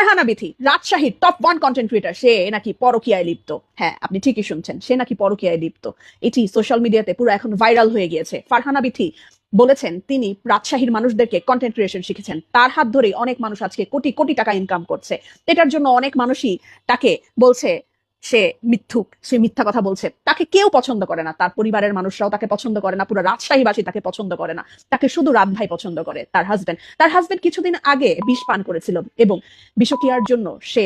ফারহানা বিথি রাজশাহীর top 1 content creator, সে নাকি পরকীয়ায় লিপ্ত। হ্যাঁ, আপনি ঠিকই শুনছেন, সে নাকি পরকীয়ায় লিপ্ত। এটি সোশ্যাল মিডিয়াতে পুরো এখন ভাইরাল হয়ে গিয়েছে। ফারহানা বিথি বলেছেন তিনি রাজশাহীর মানুষদেরকে কন্টেন্ট ক্রিয়েশন শিখেছেন, তার হাত ধরে অনেক মানুষ আজকে কোটি কোটি টাকা ইনকাম করছে। এটার জন্য অনেক মানুষই তাকে বলছে সে মিথ্যুক, সে মিথ্যা কথা বলছে। তাকে কেউ পছন্দ করে না, তার পরিবারের মানুষরাও তাকে পছন্দ করে না, পুরো রাজশাহীবাসী তাকে পছন্দ করে না। তাকে শুধু রাত ভাই পছন্দ করে, তার হাজবেন্ড কিছুদিন আগে বিষ পান করেছিল এবং বিষক্রিয়ার জন্য সে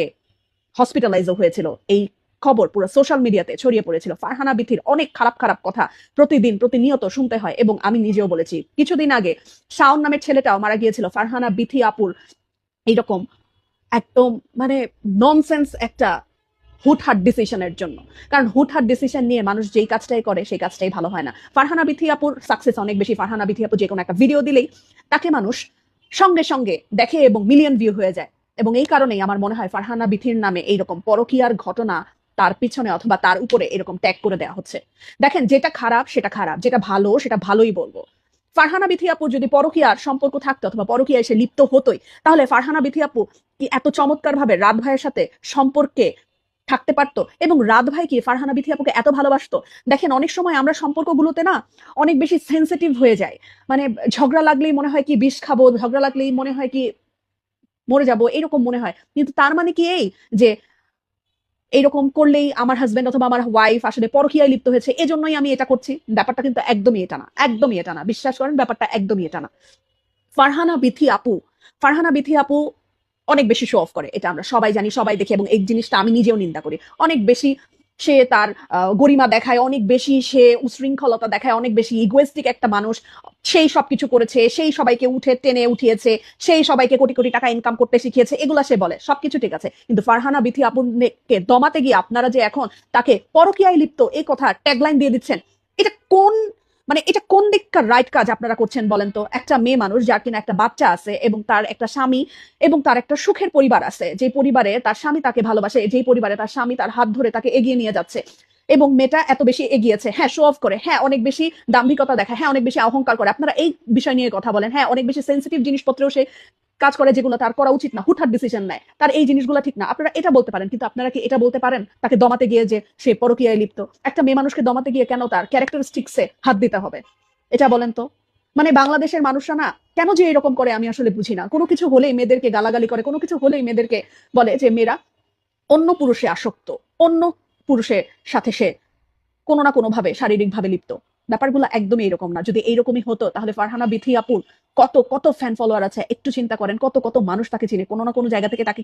হসপিটালাইজও হয়েছিল। এই খবর পুরো সোশ্যাল মিডিয়াতে ছড়িয়ে পড়েছিল। ফারহানা বিথির অনেক খারাপ খারাপ কথা প্রতিনিয়ত শুনতে হয়, এবং আমি নিজেও বলেছি। কিছুদিন আগে শাওন নামের ছেলেটাও মারা গিয়েছিল ফারহানা বিথি আপুর এইরকম একদম মানে ননসেন্স একটা হুটহাট ডিসিশনের জন্য। কারণ হুটহাট ডিসিশন নিয়ে মানুষ যেই কাজটাই করে সেই কাজটাই ভালো হয় না। ফারহানা বিথি আপুর সাকসেস অনেক বেশি। ফারহানা বিথি আপু যে কোনো একটা ভিডিও দিলেই তাকে মানুষ সঙ্গে সঙ্গে দেখে এবং মিলিয়ন ভিউ হয়ে যায়। এবং এই কারণেই আমার মনে হয় ফারহানা বিথির নামে এইরকম পরকীয়ার ঘটনা তার পিছনে অথবা তার উপরে এরকম ট্যাগ করে দেওয়া হচ্ছে। দেখেন, যেটা খারাপ সেটা খারাপ, যেটা ভালো সেটা ভালোই বলবো। ফারহানা বিথি আপু যদি পরকীয়ার সম্পর্ক থাকতো অথবা পরকীয়ায় এসে লিপ্ত হতোই, তাহলে ফারহানা বিথি আপু কি এত চমৎকার ভাবে রাত ভাইয়ের সাথে সম্পর্কে থাকতে পারতো? এবং রাত ভাই কি ফারহানা বিথি আপুকে এত ভালোবাসতো? দেখেন, অনেক সময় আমরা সম্পর্কগুলোতে না অনেক বেশি সেন্সিটিভ হয়ে যায়। মানে ঝগড়া লাগলেই মনে হয় কি বিষ খাবো, ঝগড়া লাগলেই মনে হয় কি মরে যাবো, এরকম মনে হয়। কিন্তু তার মানে কি এই যে এইরকম করলেই আমার হাজবেন্ড অথবা আমার ওয়াইফ আসলে পরকীয়ায় লিপ্ত হয়েছে, এজন্যই আমি এটা করছি? ব্যাপারটা কিন্তু একদমই এটা না, একদমই এটা না। বিশ্বাস করেন, ব্যাপারটা একদমই এটা না। ফারহানা বিথি আপু ফারহানা বিথি আপু অনেক বেশি শো অফ করে, এটা আমরা সবাই জানি, সবাই দেখি, এবং এই জিনিসটা আমি নিজেও নিন্দা করি। অনেক বেশি সে তার গরিমা দেখায়, অনেক বেশি সে উশৃঙ্খলতা দেখায়, অনেক বেশি ইগোয়েস্টিক একটা মানুষ। সেই সবকিছু করেছে, সেই সবাইকে টেনে উঠিয়েছে, সেই সবাইকে কোটি কোটি টাকা ইনকাম করতে শিখিয়েছে, এগুলা সে বলে, সবকিছু ঠিক আছে। কিন্তু ফারহানা বিথি আপুকে দমাতে গিয়ে আপনারা যে এখন তাকে পরকীয়ায় লিপ্ত এই কথা ট্যাগলাইন দিয়ে দিচ্ছেন, এটা কোন এটা কোন দিককার রাইট কাজ আপনারা করছেন বলেন তো? একটা মেয়ে মানুষ যার কিনা একটা বাচ্চা আছে এবং তার একটা স্বামী এবং তার একটা সুখের পরিবার আছে, যে পরিবারে তার স্বামী তাকে ভালোবাসে, যেই পরিবারে তার স্বামী তার হাত ধরে তাকে এগিয়ে নিয়ে যাচ্ছে, এবং মেয়েটা এত বেশি এগিয়েছে, হ্যাঁ শো অফ করে, হ্যাঁ অনেক বেশি দাম্ভিকতা দেখায়, হ্যাঁ অনেক বেশি অহংকার করে, আপনারা এই বিষয় নিয়ে কথা বলেন, হ্যাঁ অনেক বেশি সেন্সিটিভ জিনিসপত্রেও সে কাজ করে যেগুলো তার করা উচিত না, হুটহাট ডিসিশন নেয়, তার এই জিনিসগুলো ঠিক না, আপনারা এটা বলতে পারেন। কিন্তু আপনারা কি এটা বলতে পারেন তাকে দমাতে গিয়ে যে সে পরকীয়ায় লিপ্ত? একটা মেয়ে মানুষকে দমাতে গিয়ে কেন তার ক্যারেক্টারিস্টিক্সে হাত দিতে হবে? এটা বলেন তো। বাংলাদেশের মানুষরা না কেন যে এরকম করে আমি আসলে বুঝি না। কোনো কিছু হলেই মেয়েদেরকে গালাগালি করে, কোনো কিছু হলেই মেয়েদেরকে বলে যে মেয়েরা অন্য পুরুষে আসক্ত, অন্য পুরুষের সাথে সে কোনো না কোনো ভাবে শারীরিক ভাবে লিপ্ত। ব্যাপারগুলো একদমই এরকম না। যদি এইরকমই হতো তাহলে ফারহানা বিথি আপুর কত কত ফ্যান ফলোয়ার আছে, একটু চিন্তা করেন। কত কত মানুষ তাকে চিনে, কোনো না কোনো জায়গা থেকে তাকে